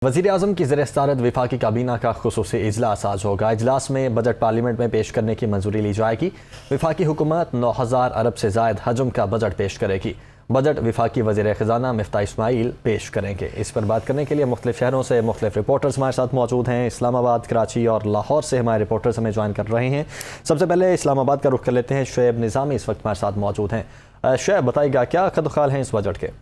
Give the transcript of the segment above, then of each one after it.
वज़ीर-ए-आज़म की ज़ेर-ए-सदारत वफाकी काबीना का खुसूसी इजलास आज होगा। इजलास में बजट पार्लियामेंट में पेश करने की मंजूरी ली जाएगी। वफाकी हुकूमत 9,000 अरब से ज़ायद हजम का बजट पेश करेगी। बजट वफाकी वज़ीर ख़ज़ाना मिफ्ताह इस्माइल पेश करेंगे। इस पर बात करने के लिए मुख्तलिफ शहरों से मुख्तलिफ रिपोर्टर्स हमारे साथ मौजूद हैं। इस्लामाबाद, कराची और लाहौर से हमारे रिपोर्टर्स हमें ज्वाइन कर रहे हैं। सबसे पहले इस्लामाबाद का रुख कर लेते हैं। शुएब निज़ामी इस वक्त हमारे साथ मौजूद हैं। शुएब, बताइएगा क्या खदख्वाल हैं इस बजट के?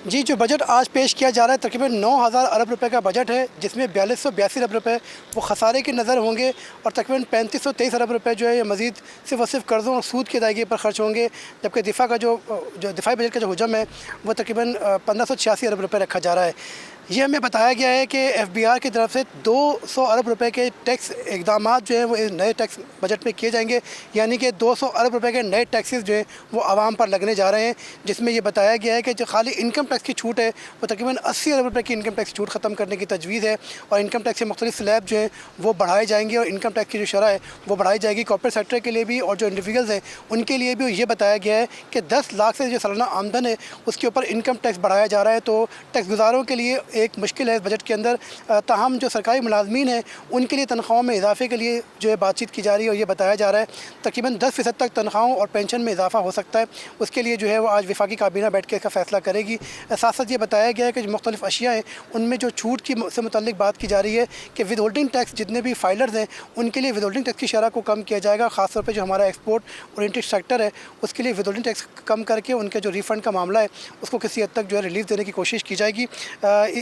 जी, जो बजट आज पेश किया जा रहा है तकरीबन 9,000 अरब रुपए का बजट है, जिसमें 4282 अरब रुपए वो खसारे की नज़र होंगे और तकरीबन 3523 अरब रुपए जो है ये मज़ीद सिर्फ और सिर्फ कर्ज़ों और सूद की अदायगी पर खर्च होंगे। जबकि दिफा का जो दिफाई बजट का जो हुजम है वो तकरीबन 1586 अरब रुपए रखा जा रहा है। ये हमें बताया गया है कि FBR की तरफ से 200 अरब रुपए के टैक्स इक़दामात जो हैं वो नए टैक्स बजट में किए जाएंगे, यानी कि 200 अरब रुपए के नए टैक्सेस जो हैं वो आवाम पर लगने जा रहे हैं। जिसमें ये बताया गया है कि जो खाली इनकम टैक्स की छूट है वो तकरीबन 80 अरब रुपए की इनकम टैक्स छूट ख़त्म करने की तजवीज़ है और इनकम टैक्स के मुख्तलिफ स्लैब जो हैं वो बढ़ाए जाएंगे और इनकम टैक्स की जो शरह है वो बढ़ाई जाएगी कॉर्पोरेट सेक्टर के लिए भी और जो इंडिविजुअल्स हैं उनके लिए भी। ये बताया गया है कि 10 लाख से जो सालाना आमदन है उसके ऊपर इनकम टैक्स बढ़ाया जा रहा है। तो टैक्स गुजारों के लिए एक मुश्किल है बजट के अंदर। ताहम जो सरकारी मुलाजमीन हैं उनके लिए तनख्वाहों में इजाफे के लिए जो है बातचीत की जा रही है और ये बताया जा रहा है तकरीबन 10% तक तनख्वाहों और पेंशन में इजाफा हो सकता है। उसके लिए जो है वो आज वफाकी काबीना बैठ के इसका फैसला करेगी। साथ साथ ये बताया गया है कि जो मुख्तलिफ अशिया हैं उनमें जो छूट की से मुतल्लिक बात की जा रही है कि विद होल्डिंग टैक्स जितने भी फाइलर्स हैं उनके लिए विद होल्डिंग टैक्स की शरह को कम किया जाएगा। ख़ासतौर पर जो हमारा एक्सपोर्ट ओरिएंटेड सेक्टर है उसके लिए विद होल्डिंग टैक्स कम करके उनके जो रिफ़ंड का मामला है उसको किसी हद तक जो है रिलीफ देने की कोशिश की जाएगी।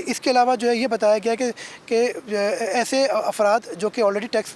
इसके अलावा जो है ये बताया गया कि ऐसे अफराद जो कि ऑलरेडी टैक्स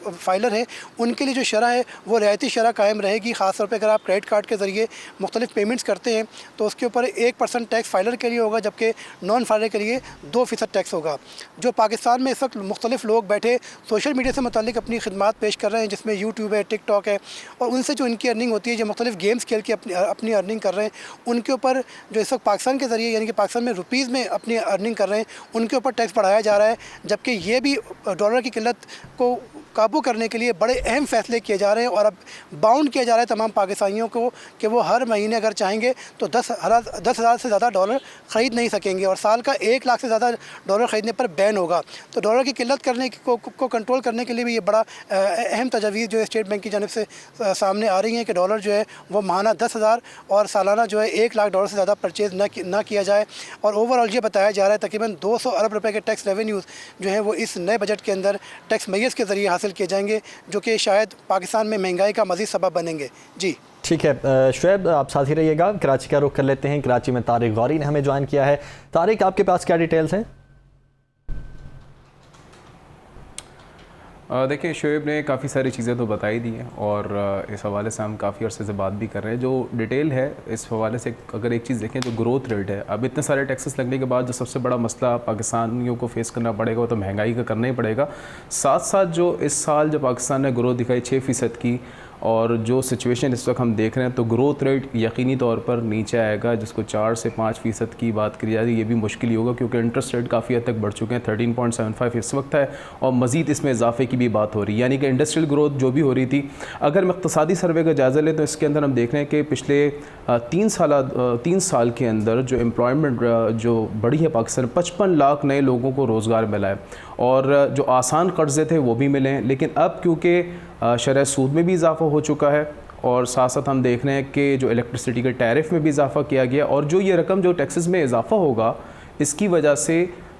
फाइलर हैं उनके लिए जो शरह है वो रियायती शरह कायम रहेगी। ख़ास तौर पे अगर आप क्रेडिट कार्ड के ज़रिए मुख्तलिफ पेमेंट्स करते हैं तो उसके ऊपर 1% टैक्स फाइलर के लिए होगा, जबकि नॉन फाइलर के लिए 2% टैक्स होगा। जो पाकिस्तान में इस वक्त मुख्तलिफ लोग बैठे सोशल मीडिया से मुतालिक अपनी खिदमात पेश कर रहे हैं, जिसमें यूट्यूब है, टिकटॉक है, और उनसे जो इनकी अर्निंग होती है, जो मुख्तलिफ गेम्स खेल के अपनी अर्निंग कर रहे हैं, उनके ऊपर जो इस वक्त पाकिस्तान के ज़रिए यानी कि पाकिस्तान में रुपीज़ में अपनी अर्निंग कर रहे हैं उनके ऊपर टैक्स बढ़ाया जा रहा है। जबकि ये भी डॉलर की किल्लत को काबू करने के लिए बड़े अहम फैसले किए जा रहे हैं और अब बाउंड किया जा रहा है तमाम पाकिस्तानियों को कि वो हर महीने अगर चाहेंगे तो 10,000 से ज़्यादा डॉलर ख़रीद नहीं सकेंगे और साल का 1 लाख से ज़्यादा डॉलर ख़रीदने पर बैन होगा। तो डॉलर की किल्लत करने को कंट्रोल करने के लिए भी ये बड़ा अहम तजवीज़ जो है स्टेट बैंक की जानिब से सामने आ रही हैं कि डॉलर जो है वो माहाना 10,000 और सालाना जो है 1 लाख डॉलर से ज़्यादा परचेज़ ना किया जाए। और ओवरऑल ये बताया जा रहा है तकरीबन 200 अरब रुपए के टैक्स रेवेन्यूज़ जो हैं वो इस नए बजट के अंदर टैक्स मैयस के ज़रिए हासिल किए जाएंगे, जो कि शायद पाकिस्तान में महंगाई का मज़ीद सबब बनेंगे। जी ठीक है शुएब, आप साथ ही रहिएगा। कराची का रुख कर लेते हैं। कराची में तारिक गौरी ने हमें ज्वाइन किया है। तारिक, आपके पास क्या डिटेल्स हैं? देखिए, शुएब ने काफ़ी सारी चीज़ें तो बताई दी हैं और इस हवाले से हम काफ़ी अर्से से बात भी कर रहे हैं। जो डिटेल है इस हवाले से अगर एक चीज़ देखें, जो ग्रोथ रेट है, अब इतने सारे टैक्सेस लगने के बाद जो सबसे बड़ा मसला पाकिस्तानियों को फेस करना पड़ेगा वो तो महंगाई का करना ही पड़ेगा। साथ साथ जो इस साल जो पाकिस्तान ने ग्रोथ दिखाई 6% की, और जो सिचुएशन इस वक्त हम देख रहे हैं तो ग्रोथ रेट यकीनी तौर पर नीचे आएगा। जिसको 4 से 5% की बात करी जा रही है ये भी मुश्किल ही होगा, क्योंकि इंटरेस्ट रेट काफ़ी हद तक बढ़ चुके हैं। 13.75 इस वक्त है और मज़ीद इसमें इजाफे की भी बात हो रही है, यानी कि इंडस्ट्रियल ग्रोथ जो भी हो रही थी। अगर हम इक़्तिसादी सर्वे का जायज़ा लें तो इसके अंदर हम देख रहे हैं कि पिछले 3 साल के अंदर जो एम्प्लॉयमेंट जो बढ़ी है पाकिस्तान, 55 लाख नए लोगों को रोज़गार मिला है और जो आसान कर्ज़े थे वो भी मिले हैं। लेकिन अब क्योंकि शरह सूद में भी इजाफा हो चुका है और साथ साथ हम देख रहे हैं कि जो इलेक्ट्रिसिटी के टैरिफ में भी इजाफा किया गया और जो ये रकम जो टैक्सेस में इजाफा होगा इसकी वजह से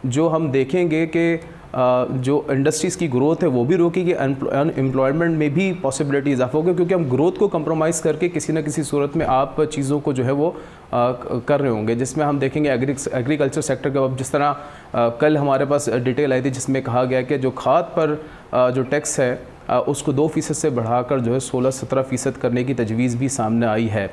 जो हम देखेंगे कि जो इंडस्ट्रीज़ की ग्रोथ है वो भी रोकेगी, अनएम्प्लॉयमेंट में भी पॉसिबिलिटी इजाफा होगा, क्योंकि हम ग्रोथ को कंप्रोमाइज़ करके किसी न किसी सूरत में आप चीज़ों को जो है वो कर रहे होंगे। जिसमें हम देखेंगे एग्रीकल्चर सेक्टर का, अब जिस तरह कल हमारे पास डिटेल आई थी जिसमें कहा गया कि जो खाद पर जो टैक्स है उसको 2% से बढ़ाकर जो है 16-17% करने की तजवीज़ भी सामने आई है।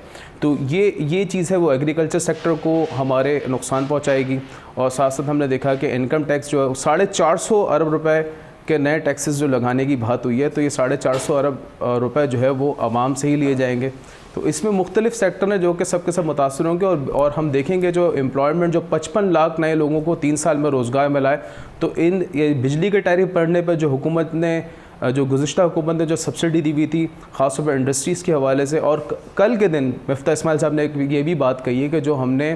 तो ये चीज़ है वो एग्रीकल्चर सेक्टर को हमारे नुकसान पहुंचाएगी। और साथ साथ हमने देखा कि इनकम टैक्स जो है 450 अरब रुपए के नए टैक्सेस जो लगाने की बात हुई है, तो ये 450 अरब रुपए जो है वो आवाम से ही लिए जाएंगे। तो इसमें मुख्तलिफ सेक्टर हैं जो कि सब के सब मुतासर होंगे और हम देखेंगे जो एम्प्लॉयमेंट जो 55 लाख नए लोगों को 3 साल में रोज़गार मिला है। तो ये बिजली के टैरिफ बढ़ने पर जो हुकूमत ने जो गुज़िश्ता हुकूमत ने जो सब्सिडी दी हुई थी ख़ासतौर पर इंडस्ट्रीज़ के हवाले से, और कल के दिन मिफ्ताह इस्माइल साहब ने ये भी बात कही है कि जो हमने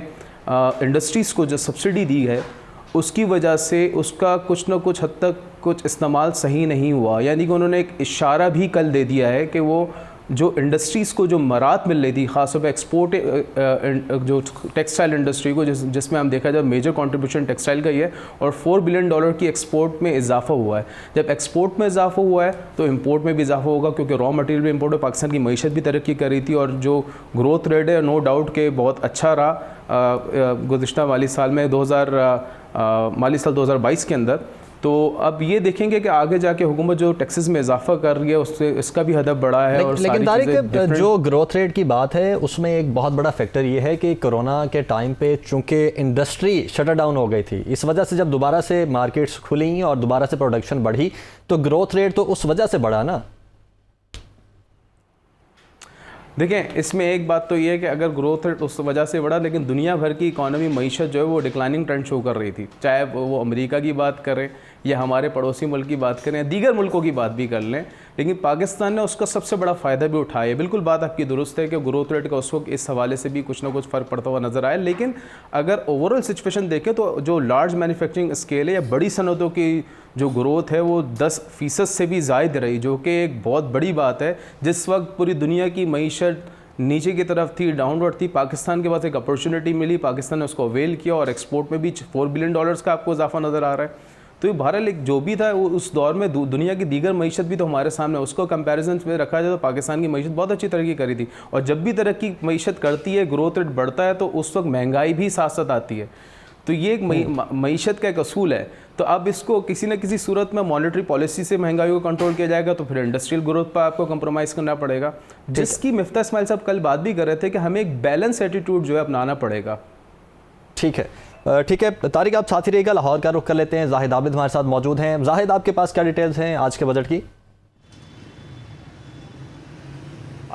इंडस्ट्रीज़ को जो सब्सिडी दी है उसकी वजह से उसका कुछ ना कुछ हद तक कुछ इस्तेमाल सही नहीं हुआ। यानी कि उन्होंने एक इशारा भी कल दे दिया है कि वो जो इंडस्ट्रीज़ को जो मराहत मिल रही थी, ख़ासतौर पर एक्सपोर्ट जो टेक्सटाइल इंडस्ट्री को, जिसमें हम देखा जाए मेजर कंट्रीब्यूशन टेक्सटाइल का ही है और $4 बिलियन की एक्सपोर्ट में इजाफा हुआ है। जब एक्सपोर्ट में इजाफा हुआ है तो इंपोर्ट में भी इजाफा होगा, क्योंकि रॉ मटेरियल भी इंपोर्ट है। पाकिस्तान की मईशत भी तरक्की कर रही थी और जो ग्रोथ रेट है नो डाउट के बहुत अच्छा रहा गुज़िश्ता माली साल में, माली साल 2022 के अंदर। तो अब ये देखेंगे कि आगे जाके हुकूमत जो टैक्सेस में इजाफा कर रही है उससे इसका भी हदफ बढ़ा है। और लेकिन तारिक, जो ग्रोथ रेट की बात है उसमें एक बहुत बड़ा फैक्टर ये है कि कोरोना के टाइम पे चूंकि इंडस्ट्री शटर डाउन हो गई थी, इस वजह से जब दोबारा से मार्केट्स खुली और दोबारा से प्रोडक्शन बढ़ी तो ग्रोथ रेट तो उस वजह से बढ़ा ना। देखें, इसमें एक बात तो ये है कि अगर ग्रोथ रेट उस वजह से बढ़ा, लेकिन दुनिया भर की इकॉनमी मईशत जो है वो डिक्लाइनिंग ट्रेंड शो कर रही थी, चाहे वो अमेरिका की बात करें या हमारे पड़ोसी मुल्क की बात करें, दीगर मुल्कों की बात भी कर लें, लेकिन पाकिस्तान ने उसका सबसे बड़ा फ़ायदा भी उठाया है। बिल्कुल बात आपकी दुरुस्त है कि ग्रोथ रेट का उस वक्त इस हवाले से भी कुछ ना कुछ फ़र्क पड़ता हुआ नज़र आया, लेकिन अगर ओवरऑल सिचुएशन देखें तो जो लार्ज मैन्युफैक्चरिंग स्केल है या बड़ी सनतों की जो ग्रोथ है वो 10% से भी ज़ायद रही, जो कि एक बहुत बड़ी बात है। जिस वक्त पूरी दुनिया की मईशत नीचे की तरफ थी, डाउनवर्ड थी, पाकिस्तान के पास एक अपॉर्चुनिटी मिली, पाकिस्तान ने उसको अवेल किया और एक्सपोर्ट में भी $4 बिलियन का आपको इजाफा नज़र आ रहा है। तो ये बहरहाल एक जो भी था वो उस दौर में दुनिया की दीगर मईशत भी तो हमारे सामने, उसको कंपैरिजन में रखा जाए तो पाकिस्तान की मईशत बहुत अच्छी तरक्की करी थी। और जब भी तरक्की मईशत करती है, ग्रोथ रेट बढ़ता है, तो उस वक्त महंगाई भी साथ साथ आती है। तो ये एक मईशत का एक असूल है। तो अब इसको किसी न किसी सूरत में मॉनेटरी पॉलिसी से महंगाई को कंट्रोल किया जाएगा, तो फिर इंडस्ट्रियल ग्रोथ पर आपको कंप्रोमाइज़ करना पड़ेगा, जिसकी मिफ्ता इस्माइल साहब कल बात भी कर रहे थे कि हमें एक बैलेंस एटीट्यूड जो है अपनाना पड़ेगा। ठीक है तारिक, आप साथ ही रहेगा, लाहौर का रुख कर लेते हैं। जाहिद आबिद हमारे साथ मौजूद हैं। जाहिद, आपके पास क्या डिटेल्स हैं आज के बजट की?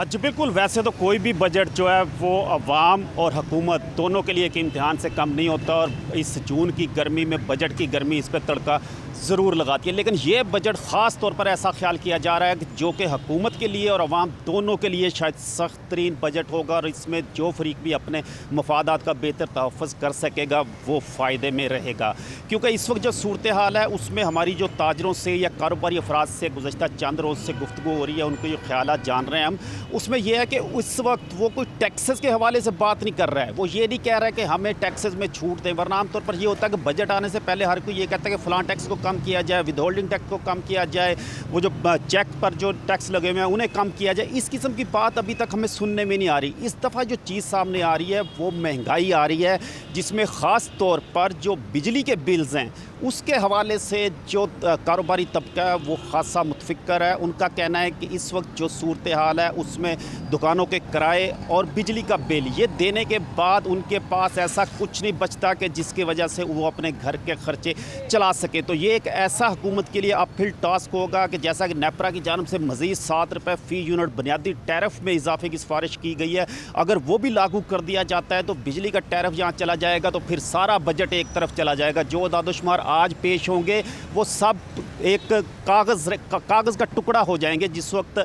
जी बिल्कुल, वैसे तो कोई भी बजट जो है वो अवाम और हुकूमत दोनों के लिए एक इम्तिहान से कम नहीं होता, और इस जून की गर्मी में बजट की गर्मी इस पर तड़का ज़रूर लगाती है। लेकिन ये बजट ख़ास तौर पर ऐसा ख्याल किया जा रहा है कि जो कि हुकूमत के लिए और अवाम दोनों के लिए शायद सख्त तरीन बजट होगा, और इसमें जो फरीक भी अपने मफादात का बेहतर तहफ़्फ़ुज़ कर सकेगा वो फ़ायदे में रहेगा। क्योंकि इस वक्त जो सूरत हाल है उसमें हमारी जो ताजरों से या कारोबारी अफराद से गुज़श्ता चंद रोज़ से गुफ्तगू हो रही है, उनके जो ख्यालात जान रहे हैं हम, उसमें यह है कि उस वक्त वो कोई टैक्सेस के हवाले से बात नहीं कर रहा है। वो ये नहीं कह रहा है कि हमें टैक्सेस में छूट दें, वरना आमतौर पर ये होता है कि बजट आने से पहले हर कोई ये कहता है कि फ़लाँ टैक्स को कम किया जाए, विद होल्डिंग टैक्स को कम किया जाए, वो जो चेक पर जो टैक्स लगे हुए हैं उन्हें कम किया जाए। इस किस्म की बात अभी तक हमें सुनने में नहीं आ रही। इस दफ़ा जो चीज़ सामने आ रही है वो महंगाई आ रही है, जिसमें ख़ास तौर पर जो बिजली के बिल्स हैं उसके हवाले से जो कारोबारी तबका है वो खासा मुतफ़िक्र है। उनका कहना है कि इस वक्त जो सूरत हाल है उसमें दुकानों के किराए और बिजली का बिल ये देने के बाद उनके पास ऐसा कुछ नहीं बचता कि जिसकी वजह से वो अपने घर के खर्चे चला सके। तो ये एक ऐसा हुकूमत के लिए अपहिल टास्क होगा कि जैसा कि नेपरा की जानब से मज़ीद ₹7 फ़ी यूनिट बुनियादी टैरिफ में इजाफे की सिफारिश की गई है। अगर वो भी लागू कर दिया जाता है तो बिजली का टैरिफ जहाँ चला जाएगा तो फिर सारा बजट एक तरफ चला जाएगा। जो अदादशुमार आज पेश होंगे वो सब एक कागज़ का टुकड़ा हो जाएंगे। जिस वक्त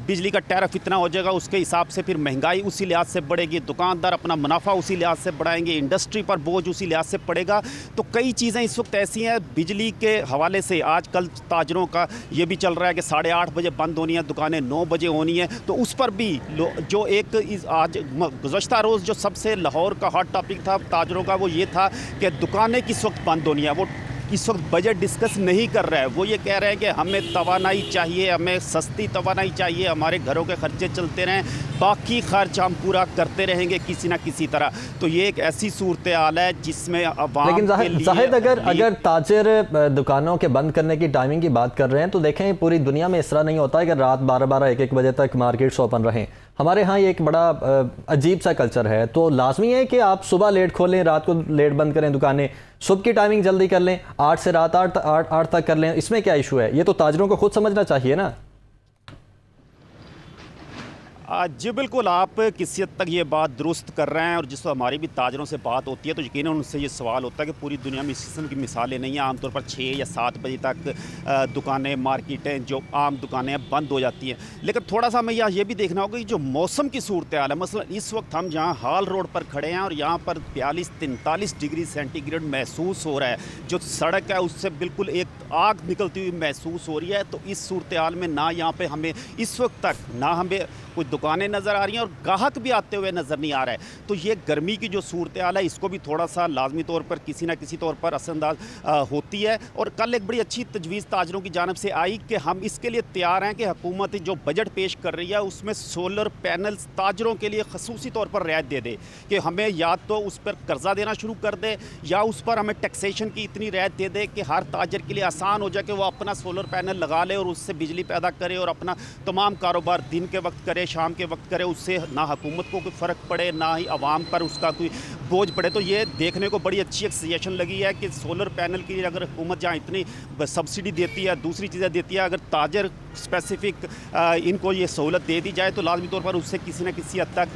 बिजली का टैरिफ इतना हो जाएगा उसके हिसाब से फिर महंगाई उसी लिहाज से बढ़ेगी, दुकानदार अपना मुनाफा उसी लिहाज से बढ़ाएंगे, इंडस्ट्री पर बोझ उसी लिहाज से पड़ेगा। तो कई चीज़ें इस वक्त ऐसी हैं बिजली के हवाले से। आजकल ताजरों का ये भी चल रहा है कि 8:30 बजे बंद होनी है दुकानें, 9 बजे होनी है। तो उस पर भी जो एक आज गुज़श्ता रोज़ जो सबसे लाहौर का हॉट टॉपिक था ताजरों का वो ये था कि दुकानें किस वक्त बंद होनी है। वो इस वक्त बजट डिस्कस नहीं कर रहा है। वो ये कह रहे हैं कि हमें तवानाई चाहिए, हमें सस्ती तवानाई चाहिए, हमारे घरों के खर्चे चलते रहें, बाकी खर्च हम पूरा करते रहेंगे किसी ना किसी तरह। तो ये एक ऐसी सूरत हाल है जिसमें अवाम लेकिन जाहिद अगर ताजिर दुकानों के बंद करने की टाइमिंग की बात कर रहे हैं तो देखें पूरी दुनिया में इस तरह नहीं होता है कि रात 12-12, 1-1 बजे तक मार्केट्स ओपन रहें। हमारे यहाँ ये एक बड़ा अजीब सा कल्चर है। तो लाजमी है कि आप सुबह लेट खोलें, रात को लेट बंद करें दुकानें, सुबह की टाइमिंग जल्दी कर लें, 8 से रात 8 तक कर लें। इसमें क्या इशू है? ये तो ताजरों को खुद समझना चाहिए ना। जी बिल्कुल, आप किसी हद तक ये बात दुरुस्त कर रहे हैं और जिस हमारी भी ताजरों से बात होती है तो यकीनन उनसे ये सवाल होता है कि पूरी दुनिया में इस किस्म की मिसालें नहीं हैं। आमतौर पर 6 या 7 बजे तक दुकानें, मार्केटें जो आम दुकानें हैं बंद हो जाती हैं। लेकिन थोड़ा सा हमें यहाँ ये भी देखना होगा कि जो मौसम की सूरत हाल है, मसलन इस वक्त हम जहाँ हाल रोड पर खड़े हैं और यहाँ पर 42-43 डिग्री सेंटीग्रेड महसूस हो रहा है। जो सड़क है उससे बिल्कुल एक आग निकलती हुई महसूस हो रही है। तो इस सूरत हाल में ना यहाँ पे हमें इस वक्त तक ना हमें कुछ दुकानें नज़र आ रही हैं और ग्राहक भी आते हुए नज़र नहीं आ रहा है। तो ये गर्मी की जो सूरत हाल है इसको भी थोड़ा सा लाजमी तौर पर किसी ना किसी तौर पर असरअंदाज होती है। और कल एक बड़ी अच्छी तजवीज़ ताजरों की जानिब से आई कि हम इसके लिए तैयार हैं कि हुकूमत जो बजट पेश कर रही है उसमें सोलर पैनल्स ताजरों के लिए खसूसी तौर पर रियायत दे दे कि हमें या तो उस पर कर्जा देना शुरू कर दे या उस पर हमें टैक्सेशन की इतनी रियायत दे दे कि हर ताजर के लिए आसान हो जाए कि वो अपना सोलर पैनल लगा ले और उससे बिजली पैदा करे और अपना तमाम कारोबार दिन के वक्त करे, शाम के वक्त करे। उससे ना हुकूमत को कोई फ़र्क पड़े ना ही आवाम पर उसका कोई बोझ पड़े। तो ये देखने को बड़ी अच्छी एक सजेशन लगी है कि सोलर पैनल की अगर हुकूमत जहाँ इतनी सब्सिडी देती है, दूसरी चीज़ें देती है, अगर ताजर स्पेसिफिक इनको ये सहूलत दे दी जाए तो लाजमी तौर पर उससे किसी न किसी हद तक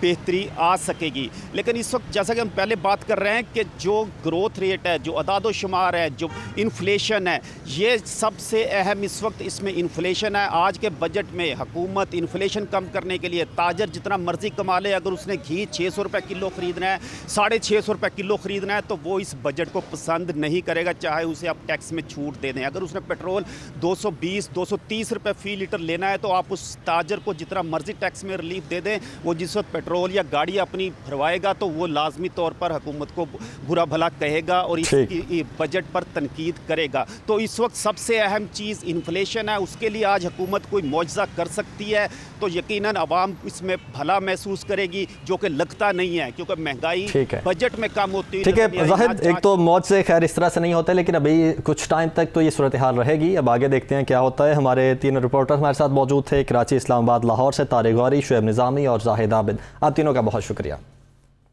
बेहतरी आ सकेगी। लेकिन इस वक्त जैसा कि हम पहले बात कर रहे हैं कि जो ग्रोथ रेट है, जो अदाद शुमार है, जो इन्फ्लेशन है, ये सबसे अहम इस वक्त इसमें इन्फ्लेशन है। आज के बजट में हुकूमत इन्फ्लेशन कम करने के लिए ताजर जितना मर्जी कमा ले, अगर उसने घी 600 रुपये किलो ख़रीदना है, 650 रुपये किलो ख़रीदना है तो वो इस बजट को पसंद नहीं करेगा, चाहे उसे आप टैक्स में छूट दे दें। अगर उसने पेट्रोल 220-230 रुपये फ़ी लीटर लेना है तो आप उस ताजर को जितना मर्जी टैक्स में रिलीफ दे दें, वो जिस वक्त पेट्रोल या गाड़ी अपनी भरवाएगा तो वो लाजमी तौर पर हुकूमत को बुरा भला कहेगा और इसकी बजट पर तनकीद करेगा। तो इस वक्त सबसे अहम चीज़ इन्फ्लेशन है। उसके लिए आज हुकूमत कोई मौजज़ा कर सकती है तो यकीनन आवाम इसमें भला महसूस करेगी, जो कि लगता नहीं है क्योंकि महंगाई बजट में कम होती है। ठीक है ज़ाहिद, एक तो मौज से खैर इस तरह से नहीं होता, लेकिन अभी कुछ टाइम तक तो ये सूरत हाल रहेगी। अब आगे देखते हैं क्या होता है। हमारे 3 रिपोर्टर हमारे साथ मौजूद थे, कराची, इस्लामाबाद, लाहौर से तारिक गौरी, शुएब निज़ामी और जाहिद आबिद। आप तीनों का बहुत शुक्रिया।